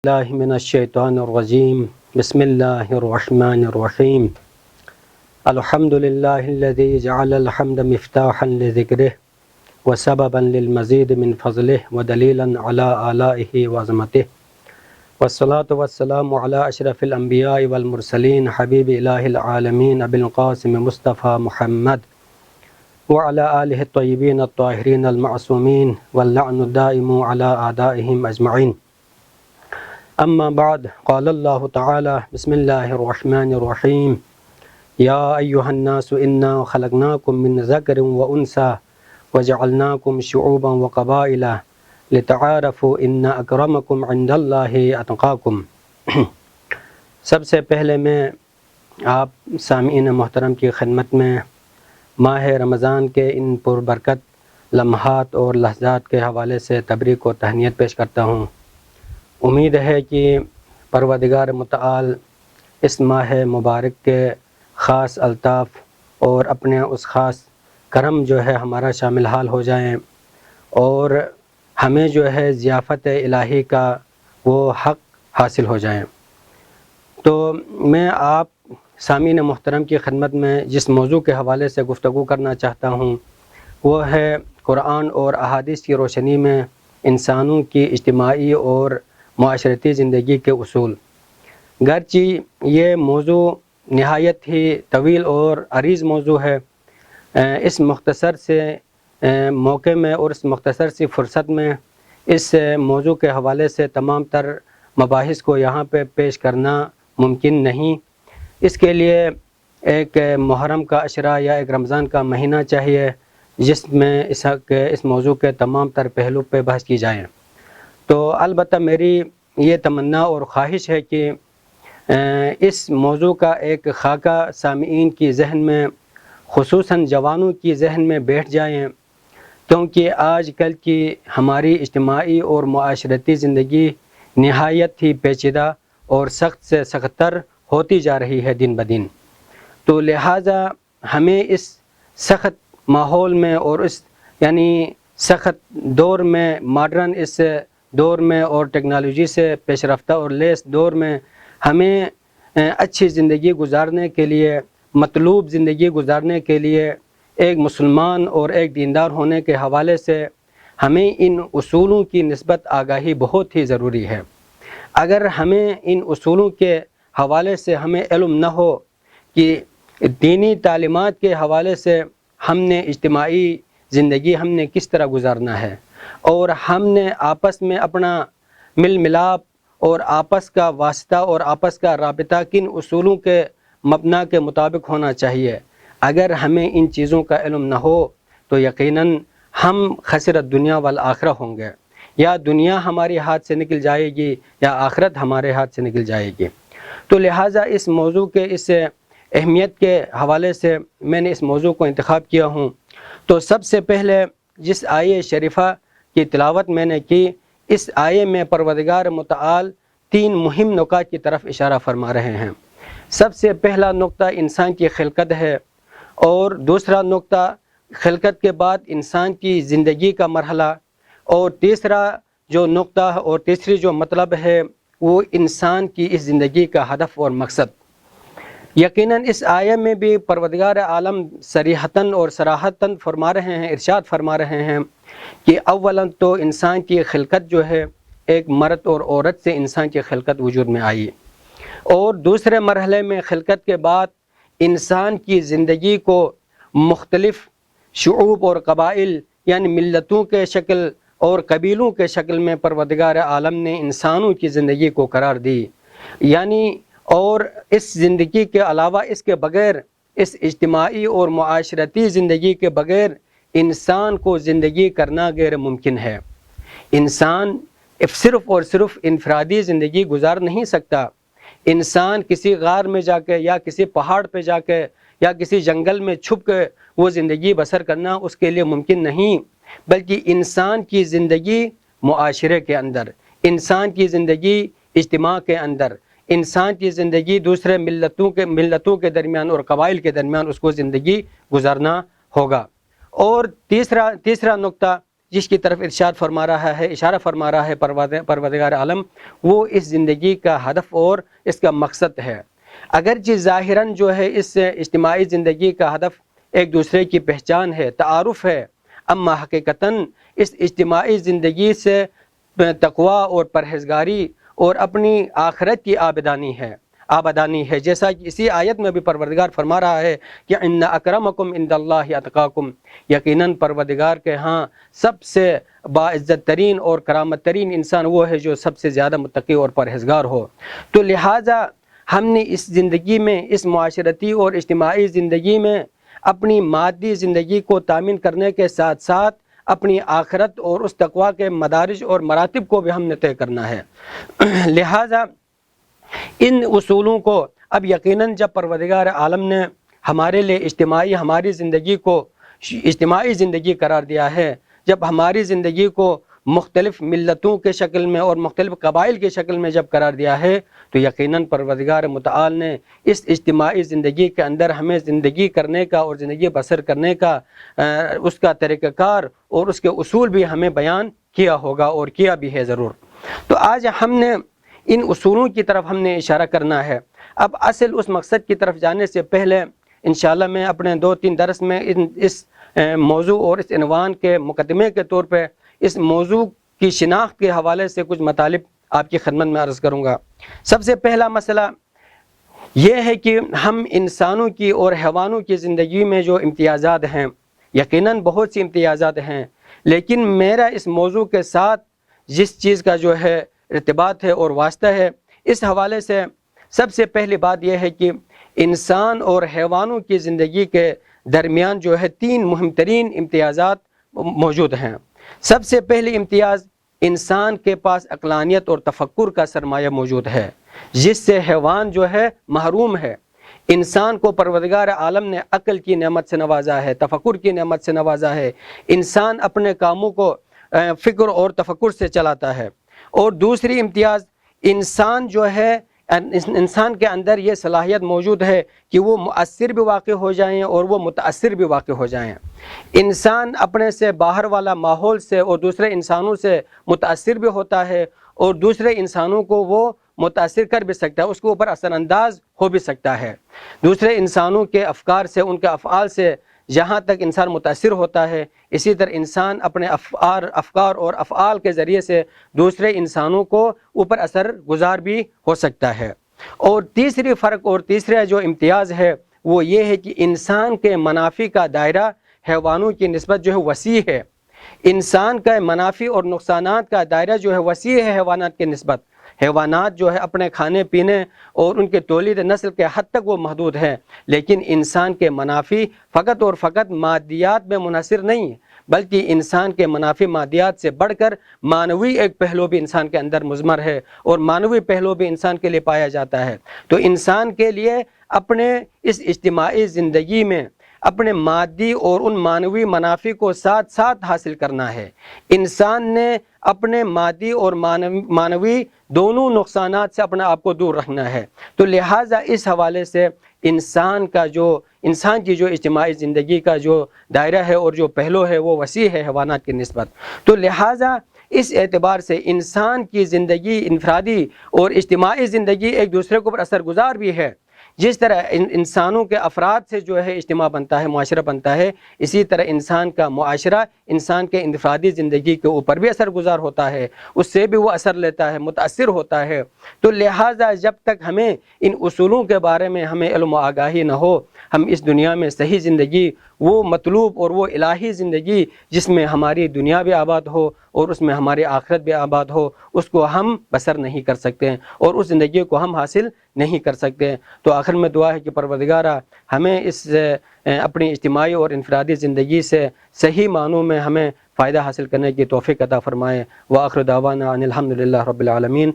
اللہ من الشیطان الرجیم بسم اللہ الرحمن الرحیم الحمد للہ الذی جعل الحمد مفتاحا لذکرہ وسببا للمزید من فضلہ ودلیلا علی آلائہ وعظمتہ والصلاة والسلام علی اشرف الانبیاء والمرسلین حبیب الہ العالمین ابی القاسم مصطفیٰ محمد وعلى آلہ الطیبین الطاہرین المعصومین واللعن الدائم علی اعدائہم اجمعین. اما بعد قال اللہ تعالی بسم اللہ الرحمن الرحیم یا ایہا الناس انا خلقناکم من ذکر و انثی وجعلناکم شعوبا وقبائل لتعارفوا ان اکرمکم عند اللہ اتقاکم. سب سے پہلے میں آپ سامعین محترم کی خدمت میں ماہ رمضان کے ان پربرکت لمحات اور لحظات کے حوالے سے تبریک و تہنیت پیش کرتا ہوں. امید ہے کہ پروردگار متعال اس ماہ مبارک کے خاص الطاف اور اپنے اس خاص کرم جو ہے ہمارا شامل حال ہو جائیں اور ہمیں جو ہے ضیافت الہی کا وہ حق حاصل ہو جائیں. تو میں آپ سامعین محترم کی خدمت میں جس موضوع کے حوالے سے گفتگو کرنا چاہتا ہوں وہ ہے قرآن اور احادیث کی روشنی میں انسانوں کی اجتماعی اور معاشرتی زندگی کے اصول. گرچہ یہ موضوع نہایت ہی طویل اور عریض موضوع ہے، اس مختصر سے موقع میں اور اس مختصر سی فرصت میں اس موضوع کے حوالے سے تمام تر مباحث کو یہاں پہ پیش کرنا ممکن نہیں. اس کے لیے ایک محرم کا عشرہ یا ایک رمضان کا مہینہ چاہیے جس میں اس موضوع کے تمام تر پہلو پہ بحث کی جائے. تو البتہ میری یہ تمنا اور خواہش ہے کہ اس موضوع کا ایک خاکہ سامعین کی ذہن میں خصوصاً جوانوں کی ذہن میں بیٹھ جائیں، کیونکہ آج کل کی ہماری اجتماعی اور معاشرتی زندگی نہایت ہی پیچیدہ اور سخت سے سخت تر ہوتی جا رہی ہے دن بدن. تو لہٰذا ہمیں اس سخت ماحول میں اور اس سخت دور میں، ماڈرن اس دور میں اور ٹیکنالوجی سے پیش رفتہ اور لیس دور میں ہمیں اچھی زندگی گزارنے کے لیے، مطلوب زندگی گزارنے کے لیے ایک مسلمان اور ایک دیندار ہونے کے حوالے سے ہمیں ان اصولوں کی نسبت آگاہی بہت ہی ضروری ہے. اگر ہمیں ان اصولوں کے حوالے سے ہمیں علم نہ ہو کہ دینی تعلیمات کے حوالے سے ہم نے اجتماعی زندگی ہم نے کس طرح گزارنا ہے اور ہم نے آپس میں اپنا مل ملاپ اور آپس کا واسطہ اور آپس کا رابطہ کن اصولوں کے مبنا کے مطابق ہونا چاہیے، اگر ہمیں ان چیزوں کا علم نہ ہو تو یقیناً ہم خسرت دنیا والآخرہ ہوں گے. یا دنیا ہماری ہاتھ سے نکل جائے گی یا آخرت ہمارے ہاتھ سے نکل جائے گی. تو لہٰذا اس موضوع کے اس اہمیت کے حوالے سے میں نے اس موضوع کو انتخاب کیا ہوں. تو سب سے پہلے جس آیے شریفہ کی تلاوت میں نے کی، اس آیے میں پروردگار متعال 3 مہم نکات کی طرف اشارہ فرما رہے ہیں. سب سے پہلا نقطہ انسان کی خلقت ہے، اور دوسرا نقطہ خلقت کے بعد انسان کی زندگی کا مرحلہ، اور تیسرا جو نقطہ اور تیسری جو مطلب ہے وہ انسان کی اس زندگی کا ہدف اور مقصد. یقیناً اس آیے میں بھی پروردگار عالم صریحتاً اور صراحتاً فرما رہے ہیں، ارشاد فرما رہے ہیں کہ اولاً تو انسان کی خلقت جو ہے ایک مرد اور عورت سے انسان کی خلقت وجود میں آئی، اور دوسرے مرحلے میں خلقت کے بعد انسان کی زندگی کو مختلف شعوب اور قبائل ملتوں کے شکل اور قبیلوں کے شکل میں پروردگار عالم نے انسانوں کی زندگی کو قرار دی. اور اس زندگی کے علاوہ اس کے بغیر، اس اجتماعی اور معاشرتی زندگی کے بغیر انسان کو زندگی کرنا غیر ممکن ہے. انسان صرف اور صرف انفرادی زندگی گزار نہیں سکتا. انسان کسی غار میں جا کے یا کسی پہاڑ پہ جا کے یا کسی جنگل میں چھپ کے وہ زندگی بسر کرنا اس کے لیے ممکن نہیں، بلکہ انسان کی زندگی معاشرے کے اندر، انسان کی زندگی اجتماع کے اندر، انسان کی زندگی دوسرے ملتوں کے درمیان اور قبائل کے درمیان اس کو زندگی گزارنا ہوگا. اور تیسرا نقطہ جس کی طرف ارشاد فرما رہا ہے، اشارہ فرما رہا ہے پروردگار عالم، وہ اس زندگی کا ہدف اور اس کا مقصد ہے۔ اگرچہ ظاہراً جو ہے اس اجتماعی زندگی کا ہدف ایک دوسرے کی پہچان ہے، تعارف ہے، اما حقیقتاً اس اجتماعی زندگی سے تقوی اور پرہیزگاری اور اپنی آخرت کی آبادانی ہے، جیسا کہ اسی آیت میں بھی پروردگار فرما رہا ہے کہ ان اکرمکم عند اللہ اتقاکم، یقیناً پروردگار کے ہاں سب سے باعزت ترین اور کرامت ترین انسان وہ ہے جو سب سے زیادہ متقی اور پرہیزگار ہو۔ تو لہٰذا ہم نے اس زندگی میں، اس معاشرتی اور اجتماعی زندگی میں اپنی مادی زندگی کو تامین کرنے کے ساتھ ساتھ اپنی آخرت اور اس تقوی کے مدارج اور مراتب کو بھی ہم نے طے کرنا ہے۔ لہٰذا ان اصولوں کو اب یقیناً جب پروردگار عالم نے ہمارے لیے ہماری زندگی کو اجتماعی زندگی قرار دیا ہے، جب ہماری زندگی کو مختلف ملتوں کے شکل میں اور مختلف قبائل کے شکل میں جب قرار دیا ہے، تو یقیناً پروردگار متعال نے اس اجتماعی زندگی کے اندر ہمیں زندگی کرنے کا اور زندگی بسر کرنے کا اس کا طریقہ کار اور اس کے اصول بھی ہمیں بیان کیا ہوگا اور کیا بھی ہے ضرور۔ تو آج ہم نے ان اصولوں کی طرف ہم نے اشارہ کرنا ہے۔ اب اصل اس مقصد کی طرف جانے سے پہلے انشاءاللہ میں اپنے 2-3 درس میں اس موضوع اور اس عنوان کے مقدمے کے طور پہ اس موضوع کی شناخت کے حوالے سے کچھ مطالب آپ کی خدمت میں عرض کروں گا۔ سب سے پہلا مسئلہ یہ ہے کہ ہم انسانوں کی اور حیوانوں کی زندگی میں جو امتیازات ہیں، یقیناً بہت سی امتیازات ہیں، لیکن میرا اس موضوع کے ساتھ جس چیز کا جو ہے ارتباط ہے اور واسطہ ہے، اس حوالے سے سب سے پہلی بات یہ ہے کہ انسان اور حیوانوں کی زندگی کے درمیان جو ہے 3 مہم ترین امتیازات موجود ہیں۔ سب سے پہلی امتیاز، انسان کے پاس عقلانیت اور تفکر کا سرمایہ موجود ہے، جس سے حیوان جو ہے محروم ہے۔ انسان کو پروردگار عالم نے عقل کی نعمت سے نوازا ہے، تفکر کی نعمت سے نوازا ہے۔ انسان اپنے کاموں کو فکر اور تفکر سے چلاتا ہے۔ اور دوسری امتیاز، انسان جو ہے، انسان کے اندر یہ صلاحیت موجود ہے کہ وہ مؤثر بھی واقع ہو جائیں اور وہ متاثر بھی واقع ہو جائیں۔ انسان اپنے سے باہر والا ماحول سے اور دوسرے انسانوں سے متاثر بھی ہوتا ہے اور دوسرے انسانوں کو وہ متاثر کر بھی سکتا ہے، اس کے اوپر اثر انداز ہو بھی سکتا ہے۔ دوسرے انسانوں کے افکار سے، ان کے افعال سے جہاں تک انسان متاثر ہوتا ہے، اسی طرح انسان اپنے افکار اور افعال کے ذریعے سے دوسرے انسانوں کو اوپر اثر گزار بھی ہو سکتا ہے۔ اور تیسری فرق اور تیسرا جو امتیاز ہے وہ یہ ہے کہ انسان کے منافع کا دائرہ حیوانوں کی نسبت جو ہے وسیع ہے۔ انسان کا منافع اور نقصانات کا دائرہ جو ہے وسیع ہے حیوانات کی نسبت۔ حیوانات جو ہے اپنے کھانے پینے اور ان کے تولید نسل کے حد تک وہ محدود ہیں، لیکن انسان کے منافع فقط اور فقط مادیات میں منحصر نہیں ہے، بلکہ انسان کے منافع مادیات سے بڑھ کر معنوی ایک پہلو بھی انسان کے اندر مضمر ہے اور معنوی پہلو بھی انسان کے لیے پایا جاتا ہے۔ تو انسان کے لیے اپنے اس اجتماعی زندگی میں اپنے مادی اور ان معنوی منافع کو ساتھ ساتھ حاصل کرنا ہے۔ انسان نے اپنے مادی اور معنوی دونوں نقصانات سے اپنے آپ کو دور رکھنا ہے۔ تو لہٰذا اس حوالے سے انسان کی جو اجتماعی زندگی کا جو دائرہ ہے اور جو پہلو ہے وہ وسیع ہے حیوانات کی نسبت۔ تو لہٰذا اس اعتبار سے انسان کی زندگی انفرادی اور اجتماعی زندگی ایک دوسرے کے اوپر اثر گزار بھی ہے۔ جس طرح انسانوں کے افراد سے جو ہے اجتماع بنتا ہے، معاشرہ بنتا ہے، اسی طرح انسان کا معاشرہ انسان کے انفرادی زندگی کے اوپر بھی اثر گزار ہوتا ہے، اس سے بھی وہ اثر لیتا ہے، متاثر ہوتا ہے۔ تو لہٰذا جب تک ہمیں ان اصولوں کے بارے میں ہمیں علم و آگاہی نہ ہو، ہم اس دنیا میں صحیح زندگی، وہ مطلوب اور وہ الہی زندگی جس میں ہماری دنیا بھی آباد ہو اور اس میں ہماری آخرت بھی آباد ہو، اس کو ہم بسر نہیں کر سکتے اور اس زندگی کو ہم حاصل نہیں کر سکتے۔ تو آخر میں دعا ہے کہ پروردگارہ ہمیں اس اپنی اجتماعی اور انفرادی زندگی سے صحیح معنوں میں ہمیں فائدہ حاصل کرنے کی توفیق عطا فرمائے۔ وآخر دعوانا ان الحمد للہ رب العالمین۔